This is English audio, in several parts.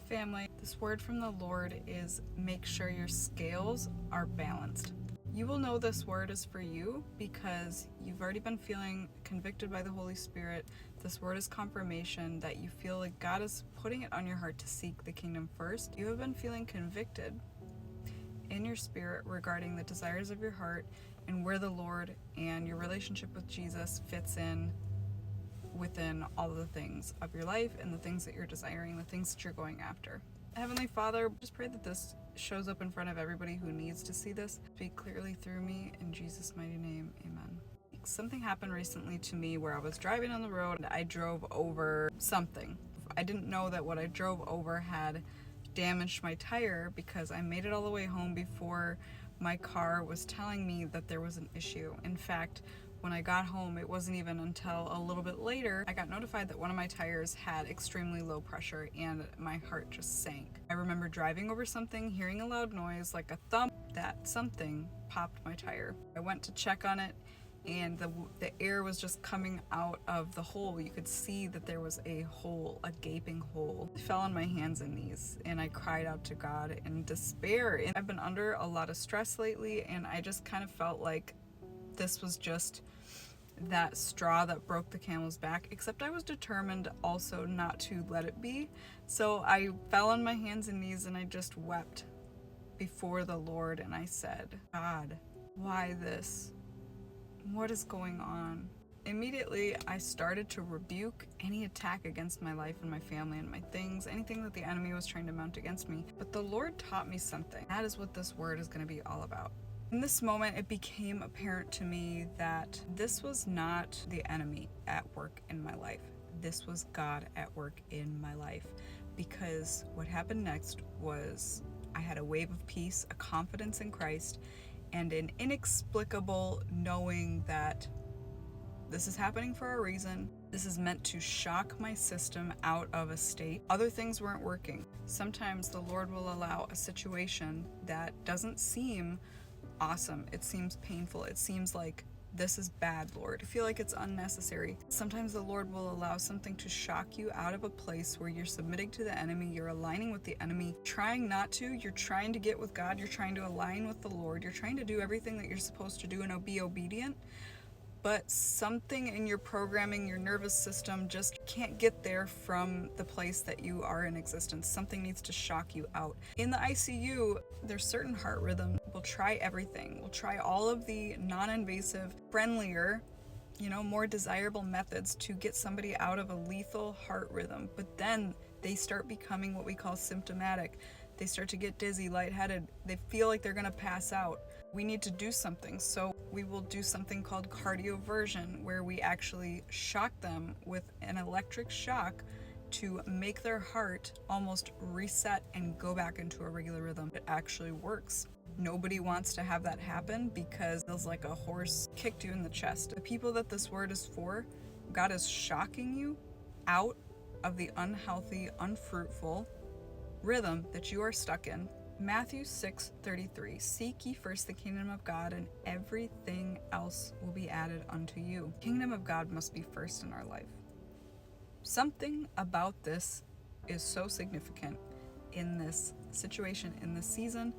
family. This word from the Lord is make sure your scales are balanced. You will know this word is for you because you've already been feeling convicted by the Holy Spirit. This word is confirmation that you feel like God is putting it on your heart to seek the kingdom first. You have been feeling convicted in your spirit regarding the desires of your heart and where the Lord and your relationship with Jesus fits in within all of the things of your life and the things that you're desiring, the things that you're going after. Heavenly Father, just pray that this shows up in front of everybody who needs to see this. Speak clearly through me. In Jesus' mighty name, amen. Something happened recently to me where I was driving on the road and I drove over something. I didn't know that what I drove over had damaged my tire because I made it all the way home before my car was telling me that there was an issue. In fact, when I got home, it wasn't even until a little bit later I got notified that one of my tires had extremely low pressure and my heart just sank. I remember driving over something, hearing a loud noise like a thump, that something popped my tire. I went to check on it and the air was just coming out of the hole. You could see that there was a hole, a gaping hole. I fell on my hands and knees and I cried out to God in despair. And I've been under a lot of stress lately and I just kind of felt like this was just that straw that broke the camel's back, except I was determined also not to let it be. So I fell on my hands and knees and I just wept before the Lord and I said, God, why this? What is going on? Immediately, I started to rebuke any attack against my life and my family and my things, anything that the enemy was trying to mount against me. But the Lord taught me something. That is what this word is going to be all about. In this moment, it became apparent to me that this was not the enemy at work in my life. This was God at work in my life. Because what happened next was I had a wave of peace, a confidence in Christ, and an inexplicable knowing that this is happening for a reason. This is meant to shock my system out of a state. Other things weren't working. Sometimes the Lord will allow a situation that doesn't seem awesome. It seems painful. It seems like this is bad, Lord. I feel like it's unnecessary. Sometimes the Lord will allow something to shock you out of a place where you're submitting to the enemy, you're aligning with the enemy, trying not to, you're trying to get with God, you're trying to align with the Lord, you're trying to do everything that you're supposed to do and be obedient. But something in your programming, your nervous system just can't get there from the place that you are in existence. Something needs to shock you out. In the ICU, there's certain heart rhythms. We'll try everything. We'll try all of the non-invasive, friendlier, more desirable methods to get somebody out of a lethal heart rhythm. But then they start becoming what we call symptomatic. They start to get dizzy, lightheaded. They feel like they're gonna pass out. We need to do something. So we will do something called cardioversion, where we actually shock them with an electric shock to make their heart almost reset and go back into a regular rhythm. It actually works. Nobody wants to have that happen because it feels like a horse kicked you in the chest. The people that this word is for, God is shocking you out of the unhealthy, unfruitful rhythm that you are stuck in. Matthew 6:33, seek ye first the kingdom of God, and everything else will be added unto you. Kingdom of God must be first in our life. Something about this is so significant in this situation, in this season.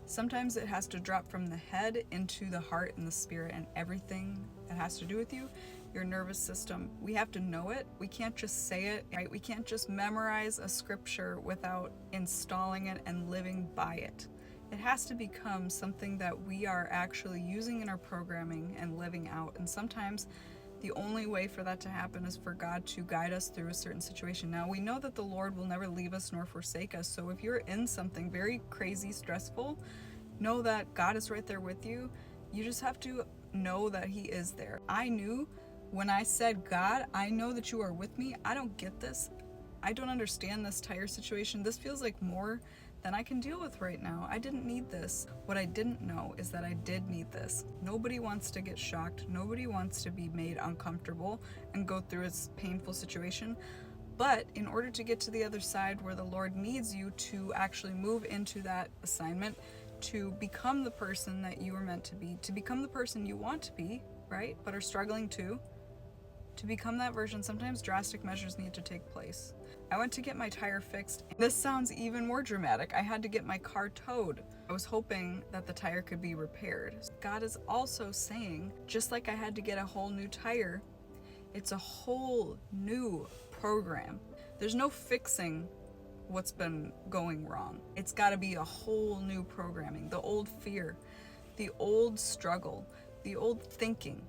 Sometimes it has to drop from the head into the heart and the spirit and everything that has to do with you, your nervous system. We have to know it. We can't just say it, right? We can't just memorize a scripture without installing it and living by it. It has to become something that we are actually using in our programming and living out. And sometimes the only way for that to happen is for God to guide us through a certain situation. Now, we know that the Lord will never leave us nor forsake us. So if you're in something very crazy, stressful, know that God is right there with you. You just have to know that He is there. I knew when I said, God, I know that you are with me. I don't get this. I don't understand this tire situation. This feels like more than I can deal with right now. I didn't need this. What I didn't know is that I did need this. Nobody wants to get shocked. Nobody wants to be made uncomfortable and go through a painful situation. But in order to get to the other side where the Lord needs you to actually move into that assignment, to become the person that you were meant to be, to become the person you want to be, right? But are struggling to become that version, sometimes drastic measures need to take place. I went to get my tire fixed. This sounds even more dramatic. I had to get my car towed. I was hoping that the tire could be repaired. God is also saying, just like I had to get a whole new tire, it's a whole new program. There's no fixing what's been going wrong. It's got to be a whole new programming. The old fear, the old struggle, the old thinking.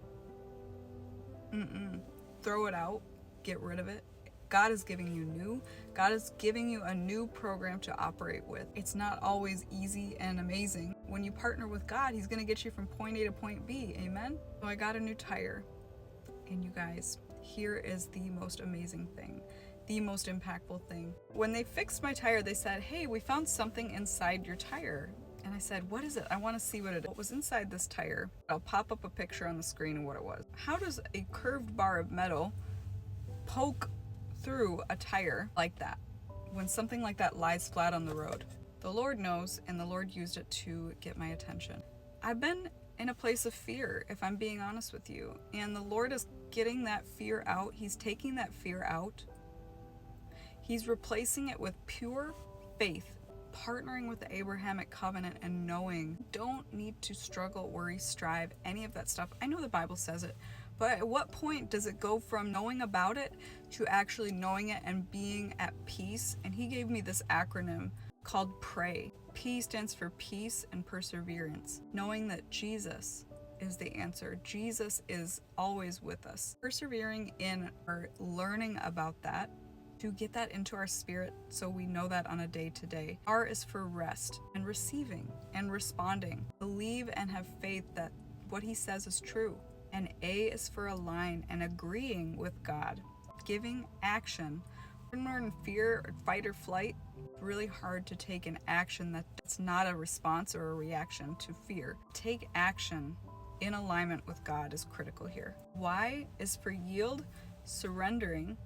Throw it out. Get rid of it. God is giving you new. God is giving you a new program to operate with. It's not always easy and amazing. When you partner with God, He's going to get you from point A to point B. Amen? So I got a new tire. And you guys, here is the most amazing thing, the most impactful thing. When they fixed my tire, they said, hey, we found something inside your tire. And I said, what is it? I want to see what it is. What was inside this tire? I'll pop up a picture on the screen of what it was. How does a curved bar of metal poke through a tire like that when something like that lies flat on the road? The Lord knows, and the Lord used it to get my attention. I've been in a place of fear, if I'm being honest with you, and the Lord is getting that fear out. He's taking that fear out. He's replacing it with pure faith, partnering with the Abrahamic covenant and knowing don't need to struggle, worry, strive, any of that stuff. I know the Bible says it, but at what point does it go from knowing about it to actually knowing it and being at peace? And He gave me this acronym called P.R.A.Y. P stands for peace and perseverance, knowing that Jesus is the answer. Jesus is always with us. Persevering in our learning about that, to get that into our spirit so we know that on a day-to-day. R is for rest and receiving and responding. Believe and have faith that what He says is true. And A is for align and agreeing with God. Giving action. When we're in fear or fight or flight, it's really hard to take an action that's not a response or a reaction to fear. Take action in alignment with God is critical here. Y is for yield, surrendering,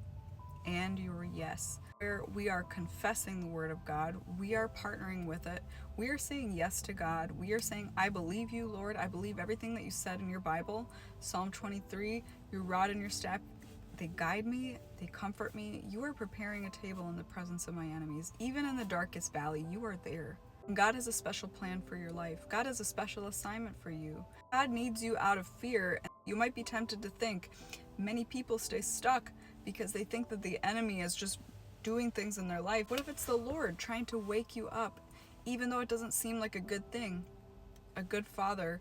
and your yes. Where we are confessing the word of God, we are partnering with it. We are saying yes to God. We are saying, I believe you, Lord. I believe everything that you said in your Bible. Psalm 23, your rod and your staff, they guide me, they comfort me. You are preparing a table in the presence of my enemies. Even in the darkest valley, you are there. God has a special plan for your life. God has a special assignment for you. God needs you out of fear. You might be tempted to think, many people stay stuck because they think that the enemy is just doing things in their life. What if it's the Lord trying to wake you up, even though it doesn't seem like a good thing? A good father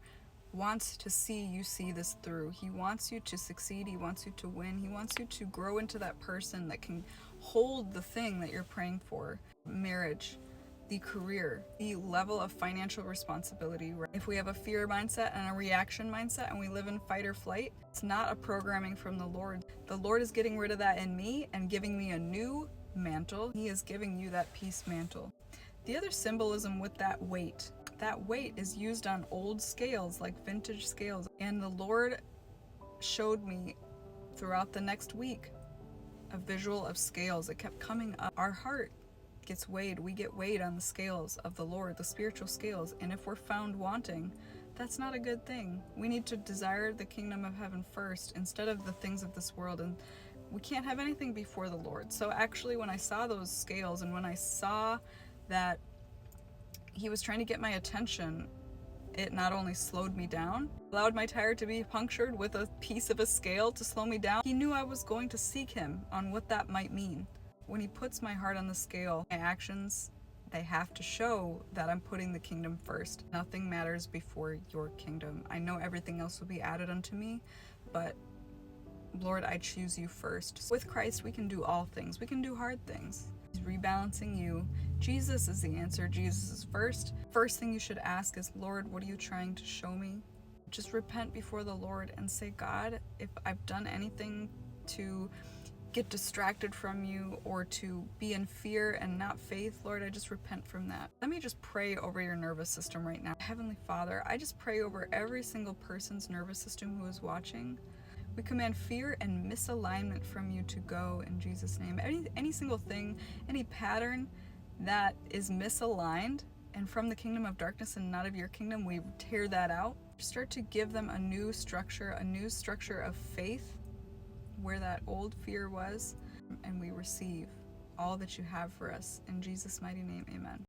wants to see you see this through. He wants you to succeed. He wants you to win. He wants you to grow into that person that can hold the thing that you're praying for. Marriage, the career, the level of financial responsibility. If we have a fear mindset and a reaction mindset and we live in fight or flight, it's not a programming from the Lord. The Lord is getting rid of that in me and giving me a new mantle. He is giving you that peace mantle. The other symbolism with that weight is used on old scales, like vintage scales. And the Lord showed me throughout the next week a visual of scales that kept coming up. Our heart gets weighed. We get weighed on the scales of the Lord, the spiritual scales. And if we're found wanting, that's not a good thing. We need to desire the kingdom of heaven first instead of the things of this world. And we can't have anything before the Lord. So actually, when I saw those scales and when I saw that He was trying to get my attention, it not only slowed me down, allowed my tire to be punctured with a piece of a scale to slow me down. He knew I was going to seek Him on what that might mean. When He puts my heart on the scale, my actions, they have to show that I'm putting the kingdom first. Nothing matters before your kingdom. I know everything else will be added unto me, but Lord, I choose you first. With Christ, we can do all things. We can do hard things. He's rebalancing you. Jesus is the answer. Jesus is first. First thing you should ask is, Lord, what are you trying to show me? Just repent before the Lord and say, God, if I've done anything to get distracted from you or to be in fear and not faith, Lord, I just repent from that. Let me just pray over your nervous system right now. Heavenly Father, I just pray over every single person's nervous system who is watching. We command fear and misalignment from you to go in Jesus' name. Any single thing, any pattern that is misaligned and from the kingdom of darkness and not of your kingdom, we tear that out. Start to give them a new structure of faith where that old fear was, and we receive all that you have for us. In Jesus' mighty name, amen.